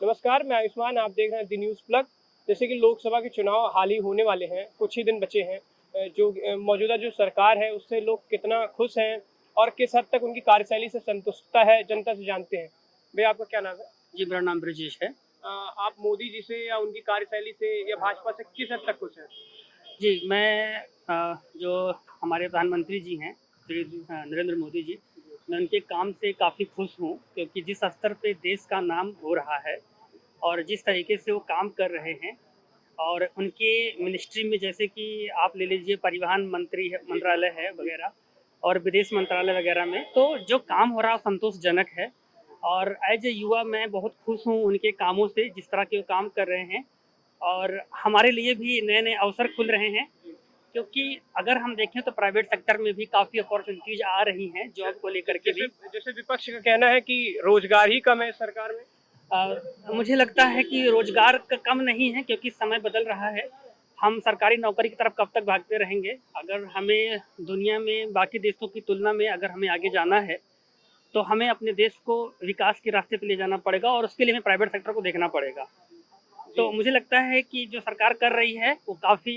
नमस्कार, मैं आयुष्मान। आप देख रहे हैं दी न्यूज़ प्लग। जैसे कि लोकसभा के चुनाव हाल ही होने वाले हैं, कुछ ही दिन बचे हैं। मौजूदा जो सरकार है उससे लोग कितना खुश हैं और किस हद तक उनकी कार्यशैली से संतुष्टता है, जनता से जानते हैं। भैया, आपका क्या नाम है? जी, मेरा नाम ब्रजेश है। आप मोदी जी से या उनकी कार्यशैली से या भाजपा से किस हद तक खुश हैं? जी, मैं जो हमारे प्रधानमंत्री जी हैं, श्री नरेंद्र मोदी जी, मैं उनके काम से काफ़ी खुश हूँ, क्योंकि जिस स्तर पे देश का नाम हो रहा है और जिस तरीके से वो काम कर रहे हैं, और उनके मिनिस्ट्री में जैसे कि आप ले लीजिए परिवहन मंत्री है, मंत्रालय है वगैरह, और विदेश मंत्रालय वगैरह में, तो जो काम हो रहा है संतोषजनक है। और एज ए युवा मैं बहुत खुश हूँ उनके कामों से, जिस तरह के वो काम कर रहे हैं। और हमारे लिए भी नए नए अवसर खुल रहे हैं, क्योंकि अगर हम देखें तो प्राइवेट सेक्टर में भी काफ़ी अपॉर्चुनिटीज आ रही हैं जॉब को लेकर के भी। जैसे जैसे विपक्ष का कहना है कि रोजगार ही कम है सरकार में। मुझे लगता है कि रोजगार का कम नहीं है, क्योंकि समय बदल रहा है। हम सरकारी नौकरी की तरफ कब तक भागते रहेंगे? अगर हमें दुनिया में बाकी देशों की तुलना में अगर हमें आगे जाना है, तो हमें अपने देश को विकास के रास्ते पे ले जाना पड़ेगा, और उसके लिए हमें प्राइवेट सेक्टर को देखना पड़ेगा। तो मुझे लगता है कि जो सरकार कर रही है वो काफ़ी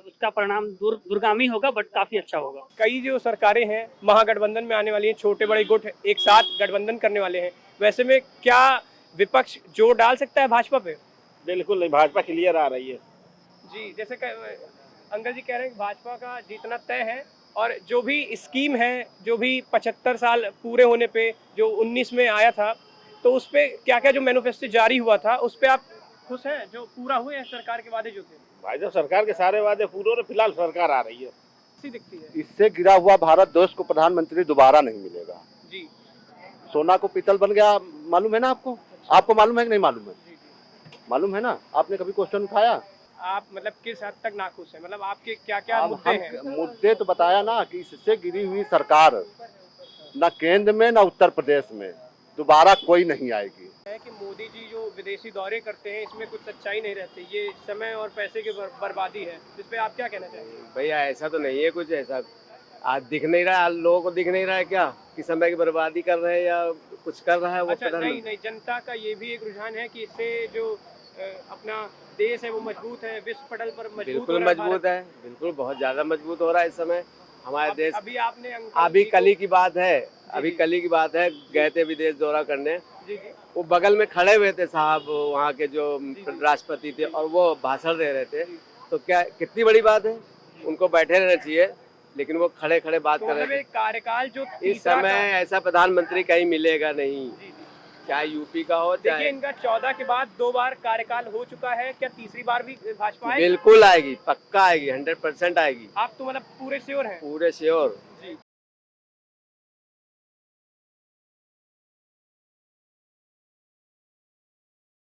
उसका परिणाम दूरगामी होगा, बट काफ़ी अच्छा होगा। कई जो सरकारें हैं महागठबंधन में आने वाली हैं, छोटे बड़े गुट एक साथ गठबंधन करने वाले हैं। वैसे में क्या विपक्ष जोर डाल सकता है भाजपा पे? बिल्कुल नहीं, भाजपा क्लियर आ रही है। जी, जैसे अंकल जी कह रहे हैं कि भाजपा का जीतना तय है, और जो भी स्कीम है, जो भी 75 साल पूरे होने पे जो 19 में आया था, तो उस पे क्या-क्या जो मैनिफेस्टो जारी हुआ था, उस पे आप खुश हैं जो पूरा हुए हैं सरकार के वादे जो थे? भाई साहब, सरकार के सारे वादे पूरे हो रहे, फिलहाल सरकार आ रही है। कैसी दिखती है? इससे गिरा हुआ भारत देश को प्रधानमंत्री दोबारा नहीं मिलेगा। जी, सोना को पीतल बन गया, मालूम है ना आपको? आपको मालूम है कि नहीं मालूम है? जी, जी। मालूम है ना? आपने कभी क्वेश्चन उठाया? आप मतलब किस हद तक नाखुश हैं? मतलब आपके क्या-क्या अब मुद्दे हैं? हम मुद्दे तो बताया ना कि इससे गिरी हुई सरकार न केंद्र में न उत्तर प्रदेश में दोबारा कोई नहीं आएगी। है कि मोदी जी जो विदेशी दौरे करते हैं, इसमें कुछ सच्चाई नहीं रहती, ये समय और पैसे की बर्बादी है। इस पे आप क्या कहना चाहेंगे? भैया ऐसा तो नहीं है कुछ ऐसा। आज दिख नहीं रहा, लोगों को दिख नहीं रहा है क्या कि समय की बर्बादी कर रहे हैं या कुछ कर रहा है वो अच्छा, नहीं प्रधानमंत्री। नहीं, जनता का ये भी एक रुझान है कि इससे जो अपना देश है वो मजबूत है, विश्व पटल पर मजबूत हो बिल्कुल रहा है मजबूत भारत। है, बिल्कुल बहुत ज्यादा मजबूत हो रहा है इस समय हमारे देश। अभी आपने अंकल अभी जी कल ही को- की बात है, अभी जी। कल ही की बात है, गए थे विदेश दौरा करने। जी जी वो बगल में खड़े हुए थे साहब, वहाँ के जो जी। राष्ट्रपति थे, और वो भाषण दे रहे थे। जी। तो क्या कितनी बड़ी बात है, उनको बैठे रहना चाहिए, लेकिन वो खड़े खड़े बात तो कर मतलब रहे थे। एक कार्यकाल जो इस तीसरा समय ऐसा प्रधानमंत्री कहीं मिलेगा नहीं, जी जी। चाहे यूपी का हो देखिए, चाहे। इनका 14 के बाद 2 बार कार्यकाल हो चुका है, क्या तीसरी बार भी भाजपा आएगी? बिल्कुल आएगी, पक्का आएगी, 100% आएगी, आप तो मतलब पूरे श्योर हैं? पूरे श्योर। जी।